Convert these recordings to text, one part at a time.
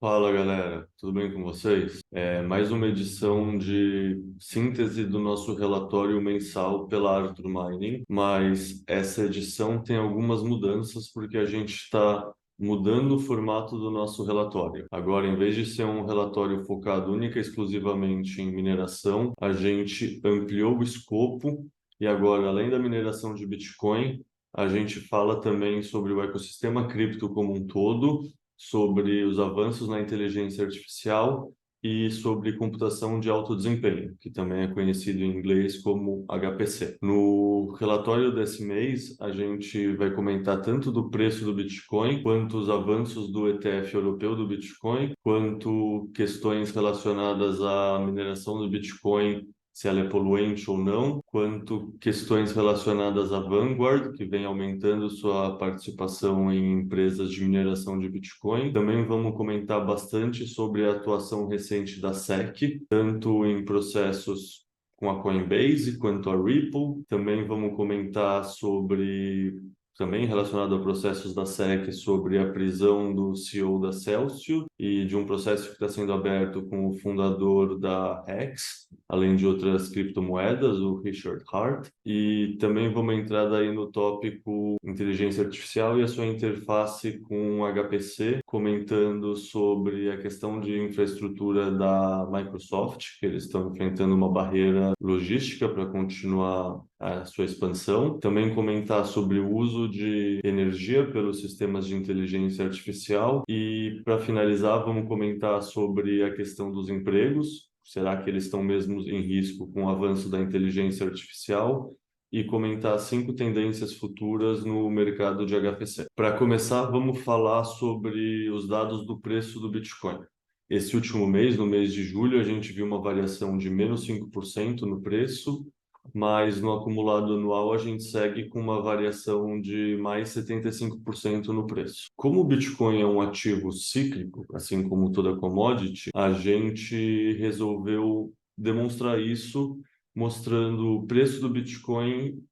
Fala galera, tudo bem com vocês? Mais uma edição de síntese do nosso relatório mensal pela Arthur Mining, mas essa edição tem algumas mudanças porque a gente está mudando o formato do nosso relatório. Agora, em vez de ser um relatório focado única e exclusivamente em mineração, a gente ampliou o escopo e agora, além da mineração de Bitcoin, a gente fala também sobre o ecossistema cripto como um todo, sobre os avanços na inteligência artificial e sobre computação de alto desempenho, que também é conhecido em inglês como HPC. No relatório desse mês, a gente vai comentar tanto do preço do Bitcoin, quanto os avanços do ETF europeu do Bitcoin, quanto questões relacionadas à mineração do Bitcoin, se ela é poluente ou não, quanto questões relacionadas à Vanguard, que vem aumentando sua participação em empresas de mineração de Bitcoin. Também vamos comentar bastante sobre a atuação recente da SEC, tanto em processos com a Coinbase quanto a Ripple. Também vamos comentar sobre também relacionado a processos da SEC sobre a prisão do CEO da Celsius e de um processo que está sendo aberto com o fundador da Hex, além de outras criptomoedas, o Richard Hart. E também vamos entrar daí no tópico inteligência artificial e a sua interface com o HPC, comentando sobre a questão de infraestrutura da Microsoft, que eles estão enfrentando uma barreira logística para continuar a sua expansão. Também comentar sobre o uso de energia pelos sistemas de inteligência artificial. E, para finalizar, vamos comentar sobre a questão dos empregos. Será que eles estão mesmo em risco com o avanço da inteligência artificial? E comentar 5 tendências futuras no mercado de HPC. Para começar, vamos falar sobre os dados do preço do Bitcoin. Esse último mês, no mês de julho, a gente viu uma variação de menos 5% no preço, mas no acumulado anual a gente segue com uma variação de mais 75% no preço. Como o Bitcoin é um ativo cíclico, assim como toda commodity, a gente resolveu demonstrar isso mostrando o preço do Bitcoin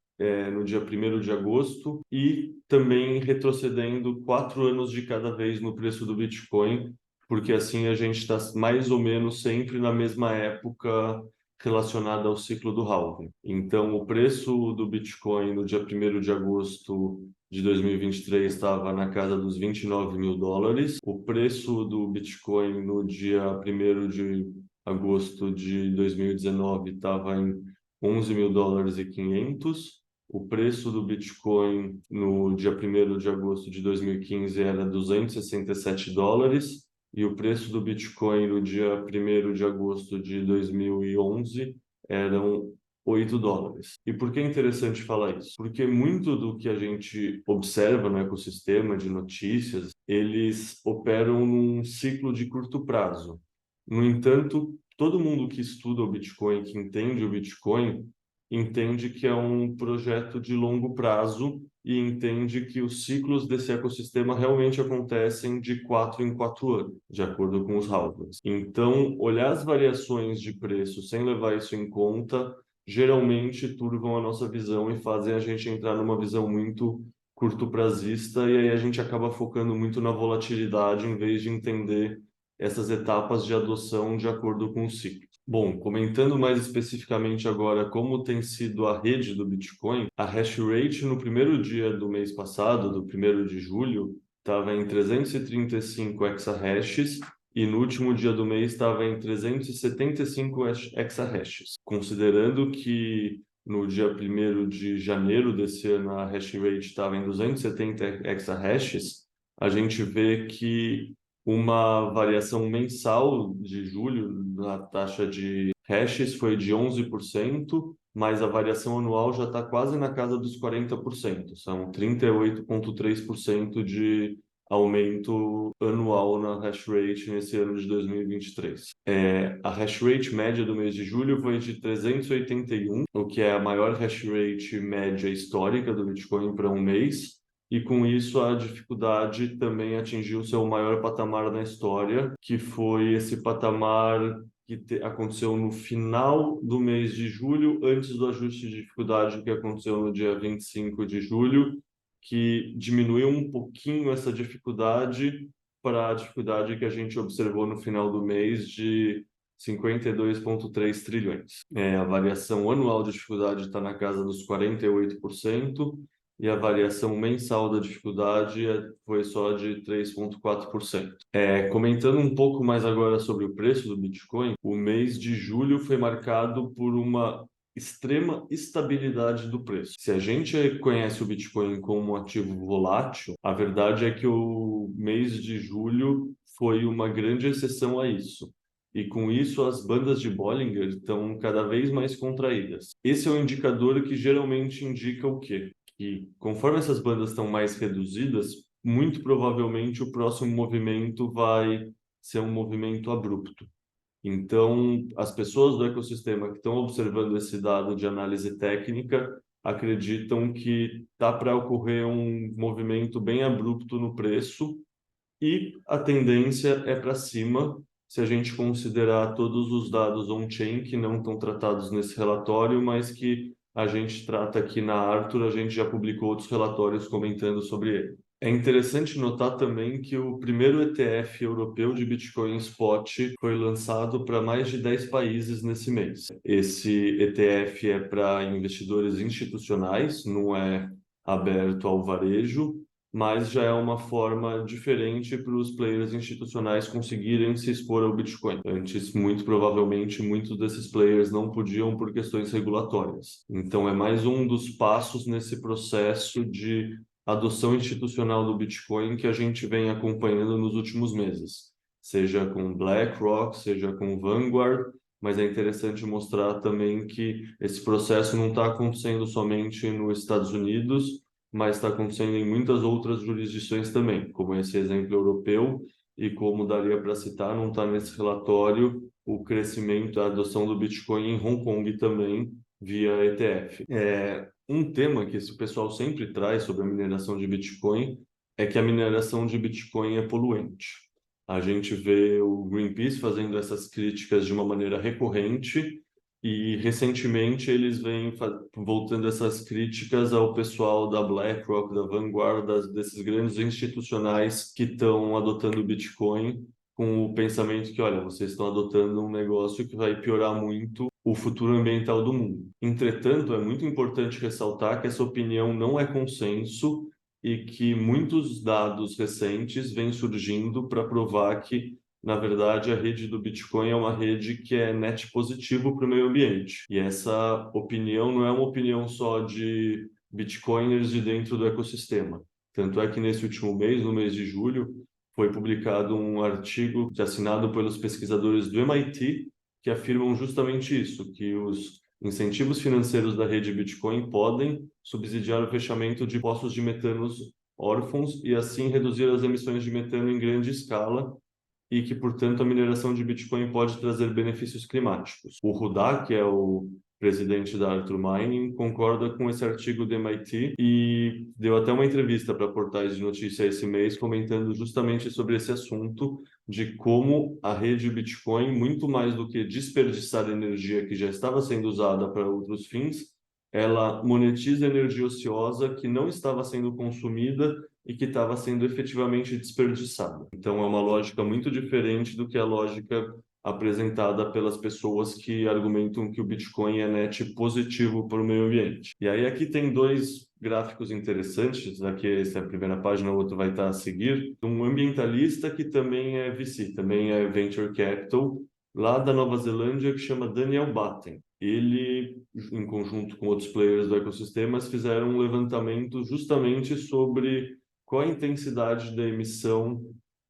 no dia 1º de agosto e também retrocedendo 4 anos de cada vez no preço do Bitcoin, porque assim a gente está mais ou menos sempre na mesma época relacionada ao ciclo do halving. Então, o preço do Bitcoin no dia 1º de agosto de 2023 estava na casa dos US$ 29.000. O preço do Bitcoin no dia 1º de agosto de 2019 estava em US$ 11.500. O preço do Bitcoin no dia 1º de agosto de 2015 era US$ 267. E o preço do Bitcoin no dia 1º de agosto de 2011 eram US$ 8. E por que é interessante falar isso? Porque muito do que a gente observa no ecossistema de notícias, eles operam num ciclo de curto prazo. No entanto, todo mundo que estuda o Bitcoin, que entende o Bitcoin, entende que é um projeto de longo prazo e entende que os ciclos desse ecossistema realmente acontecem de 4 em 4 anos, de acordo com os halvings. Então, olhar as variações de preço sem levar isso em conta, geralmente turvam a nossa visão e fazem a gente entrar numa visão muito curto-prazista, e aí a gente acaba focando muito na volatilidade em vez de entender essas etapas de adoção de acordo com o ciclo. Bom, comentando mais especificamente agora como tem sido a rede do Bitcoin, a hash rate no primeiro dia do mês passado, do 1º de julho, estava em 335 exahashes e no último dia do mês estava em 375 exahashes. Considerando que no dia 1º de janeiro desse ano a hash rate estava em 270 exahashes, a gente vê que uma variação mensal de julho na taxa de hashes foi de 11%, mas a variação anual já está quase na casa dos 40%. São 38,3% de aumento anual na hash rate nesse ano de 2023. A hash rate média do mês de julho foi de 381, o que é a maior hash rate média histórica do Bitcoin para um mês. E com isso a dificuldade também atingiu seu maior patamar na história, que foi esse patamar que aconteceu no final do mês de julho, antes do ajuste de dificuldade que aconteceu no dia 25 de julho, que diminuiu um pouquinho essa dificuldade, para a dificuldade que a gente observou no final do mês de 52,3 trilhões. A variação anual de dificuldade está na casa dos 48%, e a variação mensal da dificuldade foi só de 3,4%. Comentando um pouco mais agora sobre o preço do Bitcoin, o mês de julho foi marcado por uma extrema estabilidade do preço. Se a gente conhece o Bitcoin como um ativo volátil, a verdade é que o mês de julho foi uma grande exceção a isso. E com isso, as bandas de Bollinger estão cada vez mais contraídas. Esse é um indicador que geralmente indica o quê? Que conforme essas bandas estão mais reduzidas, muito provavelmente o próximo movimento vai ser um movimento abrupto. Então, as pessoas do ecossistema que estão observando esse dado de análise técnica acreditam que está para ocorrer um movimento bem abrupto no preço, e a tendência é para cima se a gente considerar todos os dados on-chain que não estão tratados nesse relatório, mas que a gente trata aqui na Arthur. A gente já publicou outros relatórios comentando sobre ele. É interessante notar também que o primeiro ETF europeu de Bitcoin Spot foi lançado para mais de 10 países nesse mês. Esse ETF é para investidores institucionais, não é aberto ao varejo, mas já é uma forma diferente para os players institucionais conseguirem se expor ao Bitcoin. Antes, muito provavelmente, muitos desses players não podiam por questões regulatórias. Então, é mais um dos passos nesse processo de adoção institucional do Bitcoin que a gente vem acompanhando nos últimos meses, seja com BlackRock, seja com Vanguard, mas é interessante mostrar também que esse processo não está acontecendo somente nos Estados Unidos, mas está acontecendo em muitas outras jurisdições também, como esse exemplo europeu, e como daria para citar, não está nesse relatório, o crescimento da adoção do Bitcoin em Hong Kong também, via ETF. Um tema que esse pessoal sempre traz sobre a mineração de Bitcoin é que a mineração de Bitcoin é poluente. A gente vê o Greenpeace fazendo essas críticas de uma maneira recorrente, e recentemente eles vêm voltando essas críticas ao pessoal da BlackRock, da Vanguard, desses grandes institucionais que estão adotando o Bitcoin com o pensamento que, olha, vocês estão adotando um negócio que vai piorar muito o futuro ambiental do mundo. Entretanto, é muito importante ressaltar que essa opinião não é consenso e que muitos dados recentes vêm surgindo para provar que, na verdade, a rede do Bitcoin é uma rede que é net positivo para o meio ambiente. E essa opinião não é uma opinião só de Bitcoiners de dentro do ecossistema. Tanto é que nesse último mês, no mês de julho, foi publicado um artigo assinado pelos pesquisadores do MIT que afirmam justamente isso, que os incentivos financeiros da rede Bitcoin podem subsidiar o fechamento de poços de metanos órfãos e assim reduzir as emissões de metano em grande escala, e que, portanto, a mineração de Bitcoin pode trazer benefícios climáticos. O Huda, que é o presidente da Arthur Mining, concorda com esse artigo do MIT e deu até uma entrevista para portais de notícia esse mês, comentando justamente sobre esse assunto de como a rede Bitcoin, muito mais do que desperdiçar energia que já estava sendo usada para outros fins, ela monetiza energia ociosa que não estava sendo consumida e que estava sendo efetivamente desperdiçada. Então, é uma lógica muito diferente do que a lógica apresentada pelas pessoas que argumentam que o Bitcoin é net positivo para o meio ambiente. E aí aqui tem dois gráficos interessantes, aqui essa é a primeira página, o outro vai estar a seguir, um ambientalista que também é VC, também é Venture Capital, lá da Nova Zelândia, que chama Daniel Batten. Ele, em conjunto com outros players do ecossistema, fizeram um levantamento justamente sobre qual a intensidade da emissão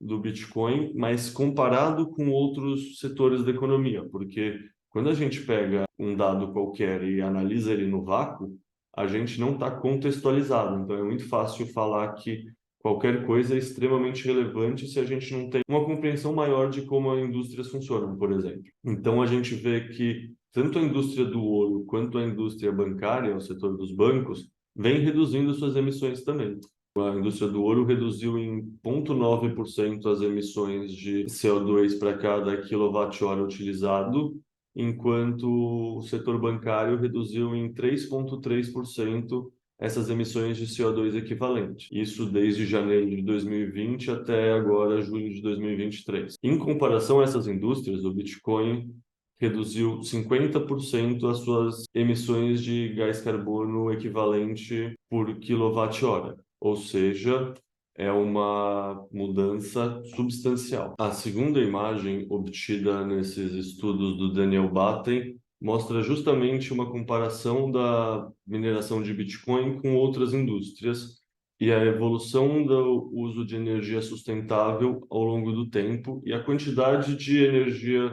do Bitcoin, mas comparado com outros setores da economia, porque quando a gente pega um dado qualquer e analisa ele no vácuo, a gente não está contextualizado. Então é muito fácil falar que qualquer coisa é extremamente relevante se a gente não tem uma compreensão maior de como as indústrias funcionam, por exemplo. Então a gente vê que tanto a indústria do ouro quanto a indústria bancária, o setor dos bancos, vem reduzindo suas emissões também. A indústria do ouro reduziu em 0,9% as emissões de CO2 para cada quilowatt-hora utilizado, enquanto o setor bancário reduziu em 3,3% essas emissões de CO2 equivalente. Isso desde janeiro de 2020 até agora, julho de 2023. Em comparação a essas indústrias, o Bitcoin reduziu 50% as suas emissões de gás carbono equivalente por quilowatt-hora, ou seja, é uma mudança substancial. A segunda imagem obtida nesses estudos do Daniel Batten mostra justamente uma comparação da mineração de Bitcoin com outras indústrias e a evolução do uso de energia sustentável ao longo do tempo e a quantidade de energia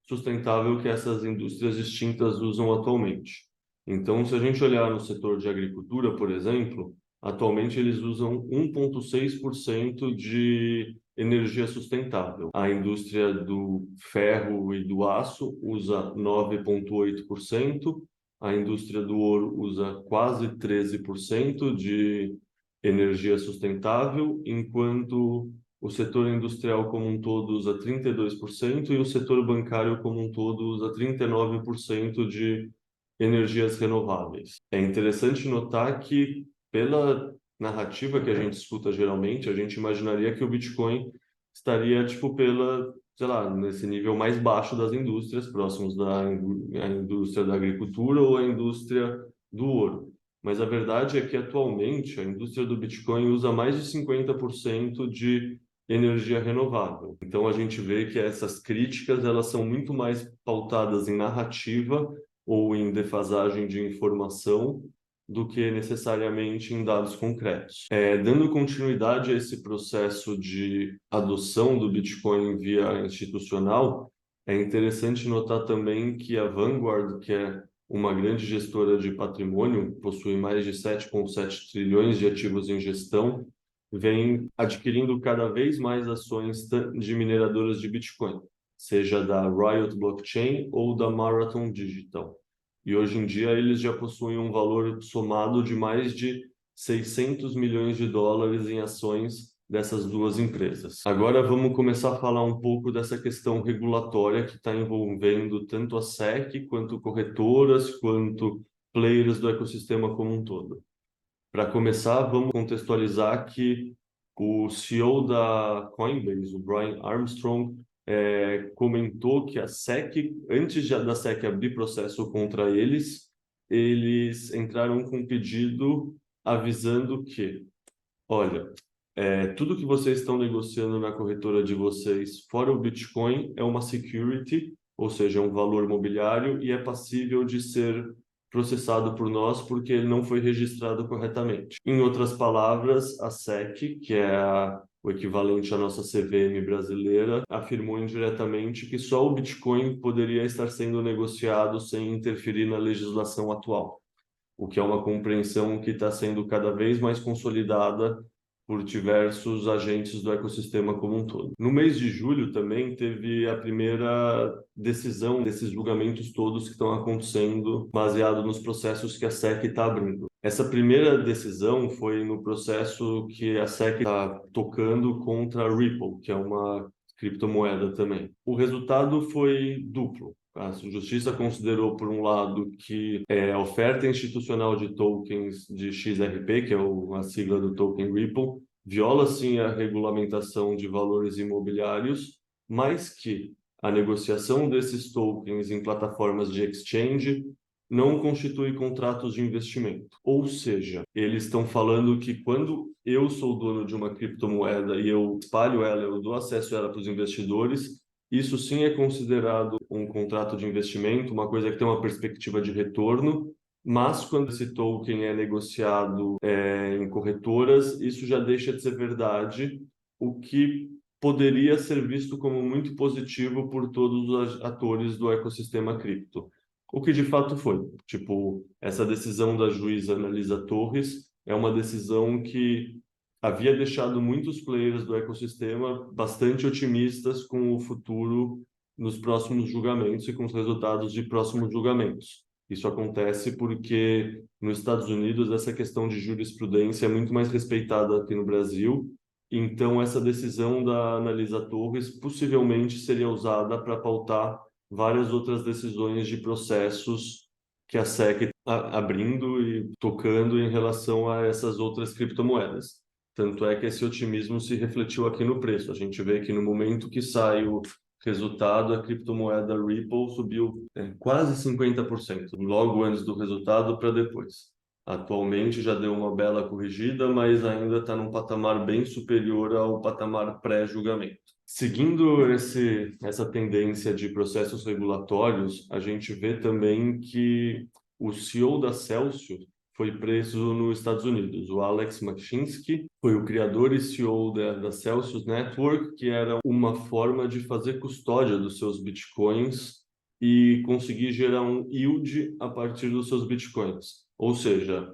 sustentável que essas indústrias distintas usam atualmente. Então, se a gente olhar no setor de agricultura, por exemplo, atualmente eles usam 1,6% de energia sustentável. A indústria do ferro e do aço usa 9,8%, a indústria do ouro usa quase 13% de energia sustentável, enquanto o setor industrial como um todo usa 32% e o setor bancário como um todo usa 39% de energias renováveis. É interessante notar que, pela narrativa que a gente escuta geralmente, a gente imaginaria que o Bitcoin estaria, tipo, sei lá, nesse nível mais baixo das indústrias, próximos à indústria da agricultura ou à indústria do ouro. Mas a verdade é que, atualmente, a indústria do Bitcoin usa mais de 50% de energia renovável. Então, a gente vê que essas críticas, elas são muito mais pautadas em narrativa ou em defasagem de informação do que necessariamente em dados concretos. Dando continuidade a esse processo de adoção do Bitcoin via institucional, é interessante notar também que a Vanguard, que é uma grande gestora de patrimônio, possui mais de 7,7 trilhões de ativos em gestão, vem adquirindo cada vez mais ações de mineradoras de Bitcoin, seja da Riot Blockchain ou da Marathon Digital. E hoje em dia eles já possuem um valor somado de mais de 600 milhões de dólares em ações dessas duas empresas. Agora vamos começar a falar um pouco dessa questão regulatória que está envolvendo tanto a SEC, quanto corretoras, quanto players do ecossistema como um todo. Para começar, vamos contextualizar que o CEO da Coinbase, o Brian Armstrong, comentou que a SEC, antes da SEC abrir processo contra eles, eles entraram com um pedido avisando que, olha, tudo que vocês estão negociando na corretora de vocês, fora o Bitcoin, é uma security, ou seja, um valor mobiliário, e é passível de ser processado por nós porque ele não foi registrado corretamente. Em outras palavras, a SEC, que é o equivalente à nossa CVM brasileira, afirmou indiretamente que só o Bitcoin poderia estar sendo negociado sem interferir na legislação atual, o que é uma compreensão que está sendo cada vez mais consolidada por diversos agentes do ecossistema como um todo. No mês de julho também teve a primeira decisão desses julgamentos todos que estão acontecendo baseado nos processos que a SEC está abrindo. Essa primeira decisão foi no processo que a SEC está tocando contra a Ripple, que é uma criptomoeda também. O resultado foi duplo. A justiça considerou, por um lado, que a oferta institucional de tokens de XRP, que é a sigla do token Ripple, viola sim a regulamentação de valores imobiliários, mas que a negociação desses tokens em plataformas de exchange não constitui contratos de investimento. Ou seja, eles estão falando que quando eu sou dono de uma criptomoeda e eu espalho ela, eu dou acesso a ela para os investidores, isso sim é considerado um contrato de investimento, uma coisa que tem uma perspectiva de retorno, mas quando esse token é negociado em corretoras, isso já deixa de ser verdade, o que poderia ser visto como muito positivo por todos os atores do ecossistema cripto. O que de fato foi. Tipo, essa decisão da juíza Analisa Torres é uma decisão que havia deixado muitos players do ecossistema bastante otimistas com o futuro nos próximos julgamentos e com os resultados de próximos julgamentos. Isso acontece porque nos Estados Unidos essa questão de jurisprudência é muito mais respeitada aqui no Brasil. Então essa decisão da Analisa Torres possivelmente seria usada para pautar várias outras decisões de processos que a SEC está abrindo e tocando em relação a essas outras criptomoedas. Tanto é que esse otimismo se refletiu aqui no preço. A gente vê que no momento que sai o resultado, a criptomoeda Ripple subiu quase 50%, logo antes do resultado para depois. Atualmente já deu uma bela corrigida, mas ainda está num patamar bem superior ao patamar pré-julgamento. Seguindo essa tendência de processos regulatórios, a gente vê também que o CEO da Celsius foi preso nos Estados Unidos. O Alex Mashinsky foi o criador e CEO da Celsius Network, que era uma forma de fazer custódia dos seus bitcoins e conseguir gerar um yield a partir dos seus bitcoins. Ou seja,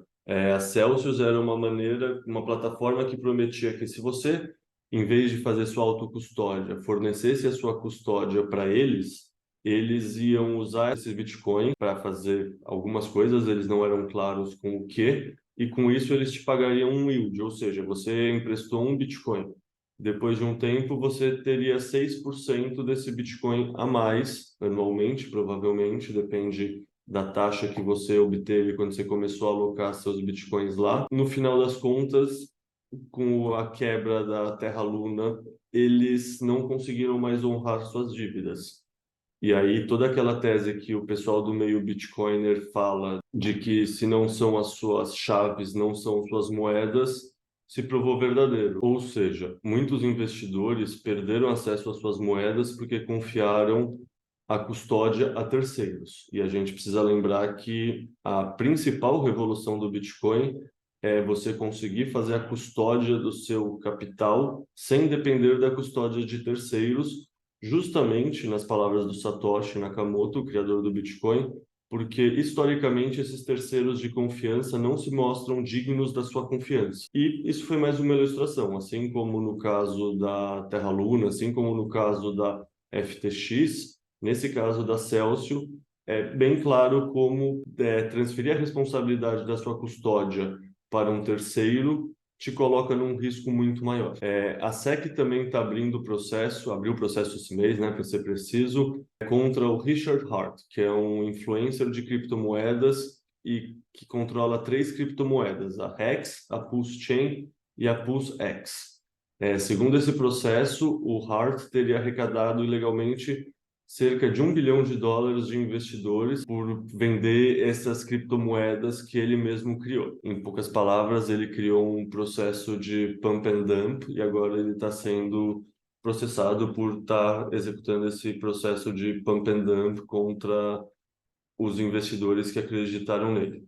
a Celsius era uma plataforma que prometia que se você, em vez de fazer sua autocustódia, fornecesse a sua custódia para eles, eles iam usar esse Bitcoin para fazer algumas coisas, eles não eram claros com o quê, e com isso eles te pagariam um yield, ou seja, você emprestou um Bitcoin. Depois de um tempo, você teria 6% desse Bitcoin a mais, anualmente, provavelmente, depende da taxa que você obteve quando você começou a alocar seus Bitcoins lá. No final das contas, com a quebra da Terra Luna, eles não conseguiram mais honrar suas dívidas. E aí toda aquela tese que o pessoal do meio Bitcoiner fala de que se não são as suas chaves, não são suas moedas, se provou verdadeiro. Ou seja, muitos investidores perderam acesso às suas moedas porque confiaram a custódia a terceiros. E a gente precisa lembrar que a principal revolução do Bitcoin é você conseguir fazer a custódia do seu capital sem depender da custódia de terceiros, justamente nas palavras do Satoshi Nakamoto, o criador do Bitcoin, porque historicamente esses terceiros de confiança não se mostram dignos da sua confiança. E isso foi mais uma ilustração, assim como no caso da Terra Luna, assim como no caso da FTX, nesse caso da Celsius, é bem claro como transferir a responsabilidade da sua custódia para um terceiro te coloca num risco muito maior. A SEC também está abriu processo esse mês, né, para ser preciso, contra o Richard Heart, que é um influencer de criptomoedas e que controla 3 criptomoedas, a Hex, a Pulse Chain e a Pulse X. Segundo esse processo, o Hart teria arrecadado ilegalmente cerca de US$ 1 bilhão de investidores por vender essas criptomoedas que ele mesmo criou. Em poucas palavras, ele criou um processo de pump and dump e agora ele está sendo processado por estar executando esse processo de pump and dump contra os investidores que acreditaram nele.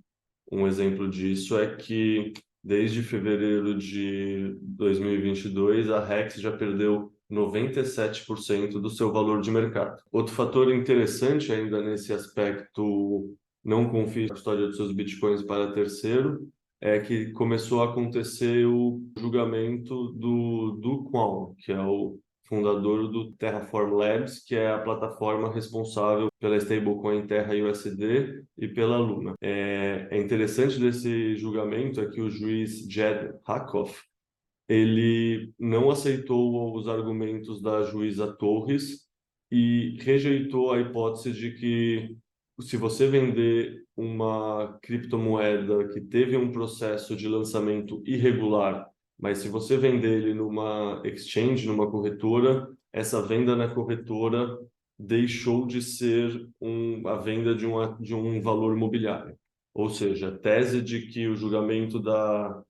Um exemplo disso é que desde fevereiro de 2022, a Rex já perdeu 97% do seu valor de mercado. Outro fator interessante ainda nesse aspecto, não confie na história dos seus bitcoins para terceiro, é que começou a acontecer o julgamento do Kwon, que é o fundador do Terraform Labs, que é a plataforma responsável pela stablecoin Terra USD e pela Luna. É interessante desse julgamento é que o juiz Jed Rakoff, ele não aceitou os argumentos da juíza Torres e rejeitou a hipótese de que se você vender uma criptomoeda que teve um processo de lançamento irregular, mas se você vender ele numa exchange, numa corretora, essa venda na corretora deixou de ser a venda de um valor mobiliário. Ou seja, a tese de que o julgamento da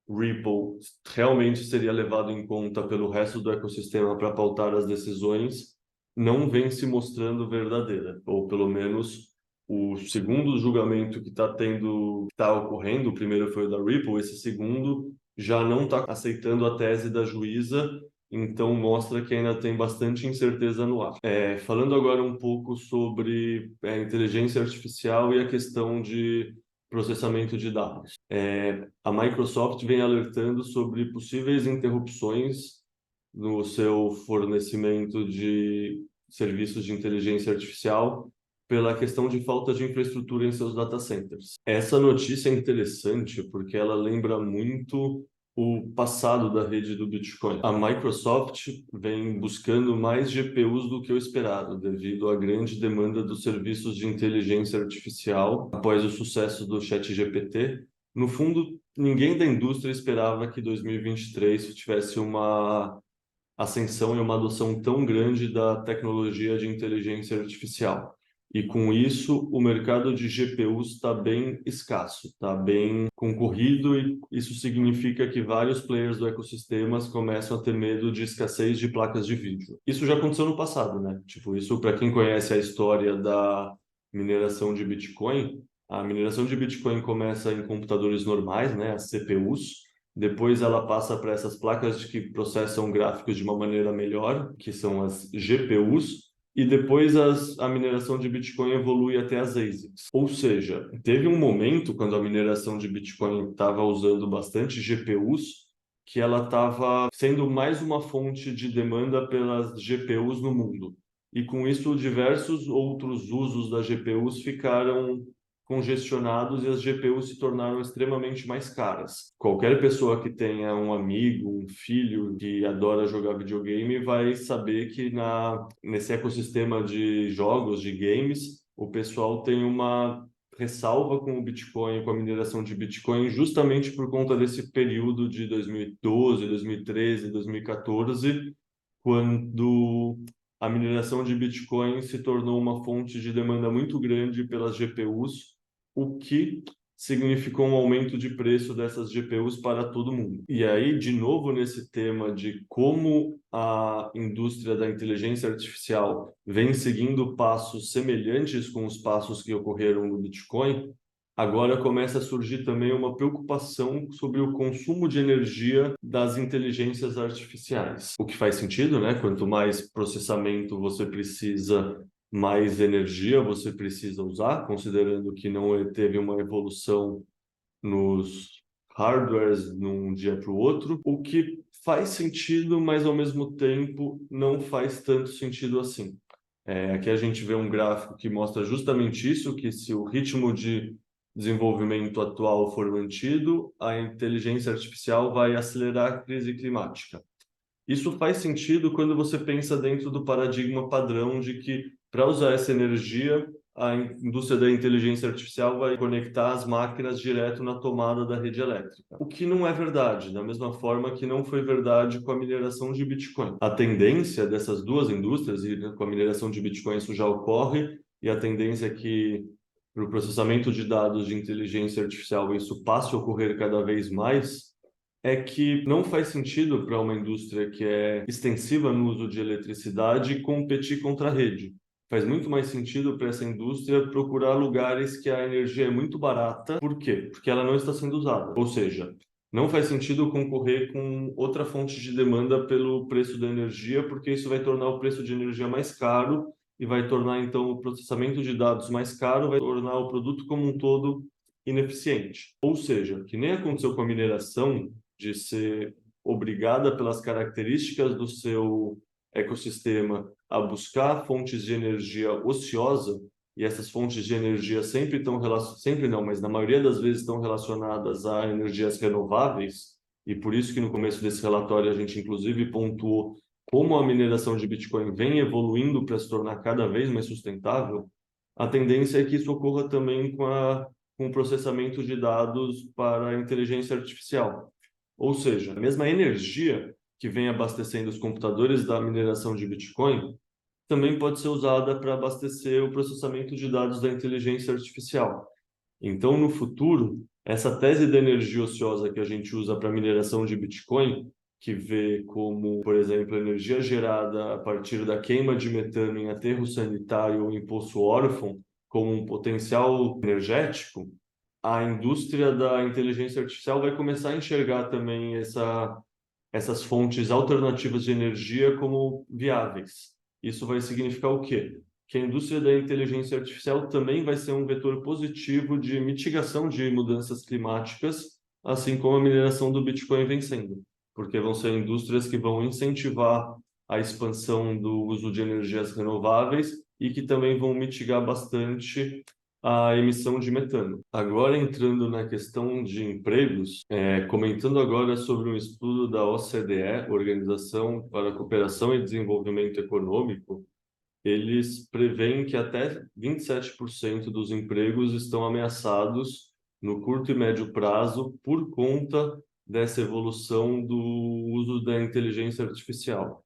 Ripple realmente seria levado em conta pelo resto do ecossistema para pautar as decisões, não vem se mostrando verdadeira, ou pelo menos o segundo julgamento que está ocorrendo, o primeiro foi o da Ripple, esse segundo já não está aceitando a tese da juíza, então mostra que ainda tem bastante incerteza no ar. Falando agora um pouco sobre inteligência artificial e a questão de processamento de dados. A Microsoft vem alertando sobre possíveis interrupções no seu fornecimento de serviços de inteligência artificial pela questão de falta de infraestrutura em seus data centers. Essa notícia é interessante porque ela lembra muito o passado da rede do Bitcoin. A Microsoft vem buscando mais GPUs do que o esperado, devido à grande demanda dos serviços de inteligência artificial após o sucesso do ChatGPT. No fundo, ninguém da indústria esperava que 2023 tivesse uma ascensão e uma adoção tão grande da tecnologia de inteligência artificial. E com isso, o mercado de GPUs está bem escasso, está bem concorrido, e isso significa que vários players do ecossistema começam a ter medo de escassez de placas de vídeo. Isso já aconteceu no passado, né? Tipo, isso para quem conhece a história da mineração de Bitcoin, a mineração de Bitcoin começa em computadores normais, né, as CPUs. Depois ela passa para essas placas que processam gráficos de uma maneira melhor, que são as GPUs, e depois a mineração de Bitcoin evolui até as ASICs. Ou seja, teve um momento quando a mineração de Bitcoin estava usando bastante GPUs, que ela estava sendo mais uma fonte de demanda pelas GPUs no mundo. E com isso, diversos outros usos das GPUs ficaram congestionados e as GPUs se tornaram extremamente mais caras. Qualquer pessoa que tenha um amigo, um filho que adora jogar videogame vai saber que nesse ecossistema de jogos, de games, o pessoal tem uma ressalva com o Bitcoin, com a mineração de Bitcoin, justamente por conta desse período de 2012, 2013, 2014, quando a mineração de Bitcoin se tornou uma fonte de demanda muito grande pelas GPUs, o que significou um aumento de preço dessas GPUs para todo mundo. E aí, de novo, nesse tema de como a indústria da inteligência artificial vem seguindo passos semelhantes com os passos que ocorreram no Bitcoin, agora começa a surgir também uma preocupação sobre o consumo de energia das inteligências artificiais. O que faz sentido, né? Quanto mais processamento você precisa, mais energia você precisa usar, considerando que não teve uma evolução nos hardwares de um dia para o outro, o que faz sentido, mas ao mesmo tempo não faz tanto sentido assim. Aqui a gente vê um gráfico que mostra justamente isso, que se o ritmo de desenvolvimento atual for mantido, a inteligência artificial vai acelerar a crise climática. Isso faz sentido quando você pensa dentro do paradigma padrão de que, para usar essa energia, a indústria da inteligência artificial vai conectar as máquinas direto na tomada da rede elétrica. O que não é verdade, da mesma forma que não foi verdade com a mineração de Bitcoin. A tendência dessas duas indústrias, e com a mineração de Bitcoin isso já ocorre, e a tendência é que, para o processamento de dados de inteligência artificial, isso passe a ocorrer cada vez mais, é que não faz sentido para uma indústria que é extensiva no uso de eletricidade competir contra a rede. Faz muito mais sentido para essa indústria procurar lugares que a energia é muito barata. Por quê? Porque ela não está sendo usada. Ou seja, não faz sentido concorrer com outra fonte de demanda pelo preço da energia, porque isso vai tornar o preço de energia mais caro e vai tornar, então, o processamento de dados mais caro, vai tornar o produto como um todo ineficiente. Ou seja, que nem aconteceu com a mineração, de ser obrigada pelas características do seu ecossistema a buscar fontes de energia ociosa, e essas fontes de energia sempre estão sempre não, mas na maioria das vezes estão relacionadas a energias renováveis, e por isso que no começo desse relatório a gente inclusive pontuou como a mineração de Bitcoin vem evoluindo para se tornar cada vez mais sustentável. A tendência é que isso ocorra também com o processamento de dados para a inteligência artificial. Ou seja, a mesma energia que vem abastecendo os computadores da mineração de Bitcoin também pode ser usada para abastecer o processamento de dados da inteligência artificial. Então, no futuro, essa tese da energia ociosa que a gente usa para mineração de Bitcoin, que vê como, por exemplo, energia gerada a partir da queima de metano em aterro sanitário ou em poço órfão, como um potencial energético, a indústria da inteligência artificial vai começar a enxergar também essas fontes alternativas de energia como viáveis. Isso vai significar o quê? Que a indústria da inteligência artificial também vai ser um vetor positivo de mitigação de mudanças climáticas, assim como a mineração do Bitcoin vem sendo, porque vão ser indústrias que vão incentivar a expansão do uso de energias renováveis e que também vão mitigar bastante a emissão de metano. Agora, entrando na questão de empregos, comentando agora sobre um estudo da OCDE, Organização para a Cooperação e Desenvolvimento Econômico, eles preveem que até 27% dos empregos estão ameaçados no curto e médio prazo por conta dessa evolução do uso da inteligência artificial.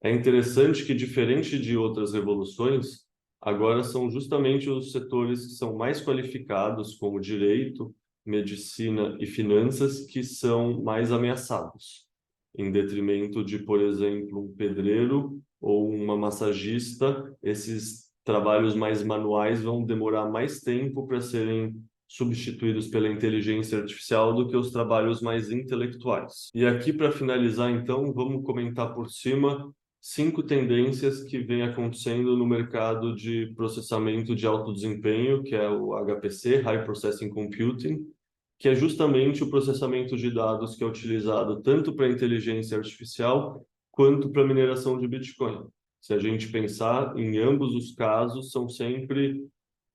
É interessante que, diferente de outras revoluções, agora são justamente os setores que são mais qualificados, como direito, medicina e finanças, que são mais ameaçados, em detrimento de, por exemplo, um pedreiro ou uma massagista. Esses trabalhos mais manuais vão demorar mais tempo para serem substituídos pela inteligência artificial do que os trabalhos mais intelectuais. E aqui, para finalizar, então, vamos comentar por cima 5 tendências que vêm acontecendo no mercado de processamento de alto desempenho, que é o HPC, High Processing Computing, que é justamente o processamento de dados que é utilizado tanto para inteligência artificial quanto para mineração de Bitcoin. Se a gente pensar, em ambos os casos, são sempre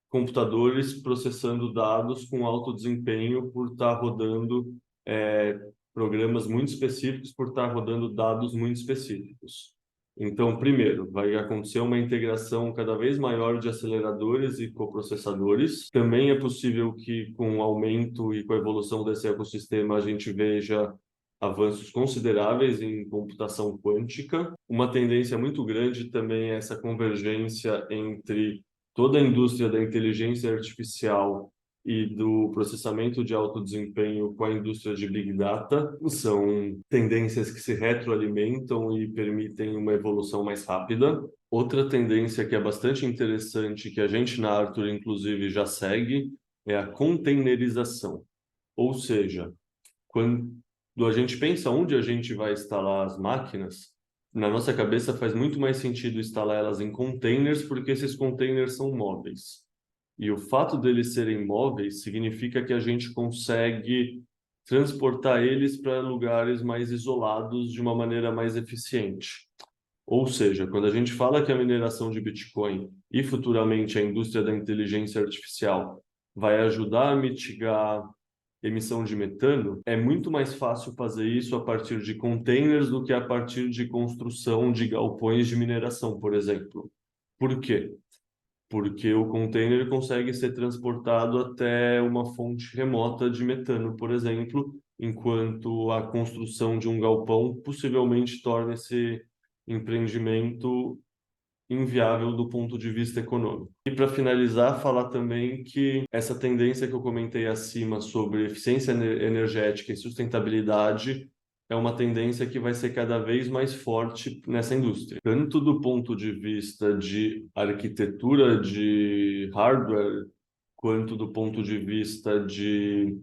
computadores processando dados com alto desempenho por estar rodando programas muito específicos, por estar rodando dados muito específicos. Então, primeiro, vai acontecer uma integração cada vez maior de aceleradores e coprocessadores. Também é possível que, com o aumento e com a evolução desse ecossistema, a gente veja avanços consideráveis em computação quântica. Uma tendência muito grande também é essa convergência entre toda a indústria da inteligência artificial e do processamento de alto desempenho com a indústria de Big Data. São tendências que se retroalimentam e permitem uma evolução mais rápida. Outra tendência que é bastante interessante, que a gente na Arthur, inclusive, já segue, é a containerização. Ou seja, quando a gente pensa onde a gente vai instalar as máquinas, na nossa cabeça faz muito mais sentido instalar elas em containers, porque esses containers são móveis. E o fato deles serem móveis significa que a gente consegue transportar eles para lugares mais isolados de uma maneira mais eficiente. Ou seja, quando a gente fala que a mineração de Bitcoin e futuramente a indústria da inteligência artificial vai ajudar a mitigar emissão de metano, é muito mais fácil fazer isso a partir de containers do que a partir de construção de galpões de mineração, por exemplo. Por quê? Porque o container consegue ser transportado até uma fonte remota de metano, por exemplo, enquanto a construção de um galpão possivelmente torna esse empreendimento inviável do ponto de vista econômico. E para finalizar, falar também que essa tendência que eu comentei acima sobre eficiência energética e sustentabilidade é uma tendência que vai ser cada vez mais forte nessa indústria, tanto do ponto de vista de arquitetura de hardware, quanto do ponto de vista de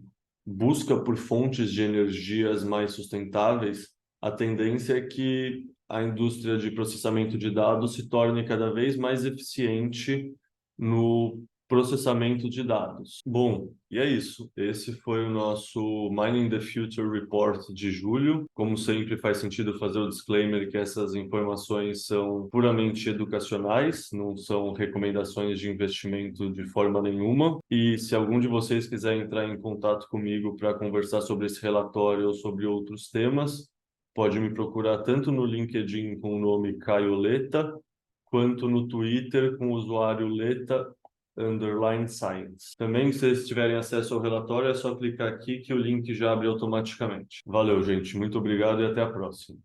busca por fontes de energias mais sustentáveis. A tendência é que a indústria de processamento de dados se torne cada vez mais eficiente no processamento de dados. Bom, e é isso. Esse foi o nosso Mining the Future Report de julho. Como sempre, faz sentido fazer o disclaimer que essas informações são puramente educacionais, não são recomendações de investimento de forma nenhuma. E se algum de vocês quiser entrar em contato comigo para conversar sobre esse relatório ou sobre outros temas, pode me procurar tanto no LinkedIn com o nome Caio Leta, quanto no Twitter com o usuário Leta_Science. Também, se vocês tiverem acesso ao relatório, é só clicar aqui que o link já abre automaticamente. Valeu, gente. Muito obrigado e até a próxima.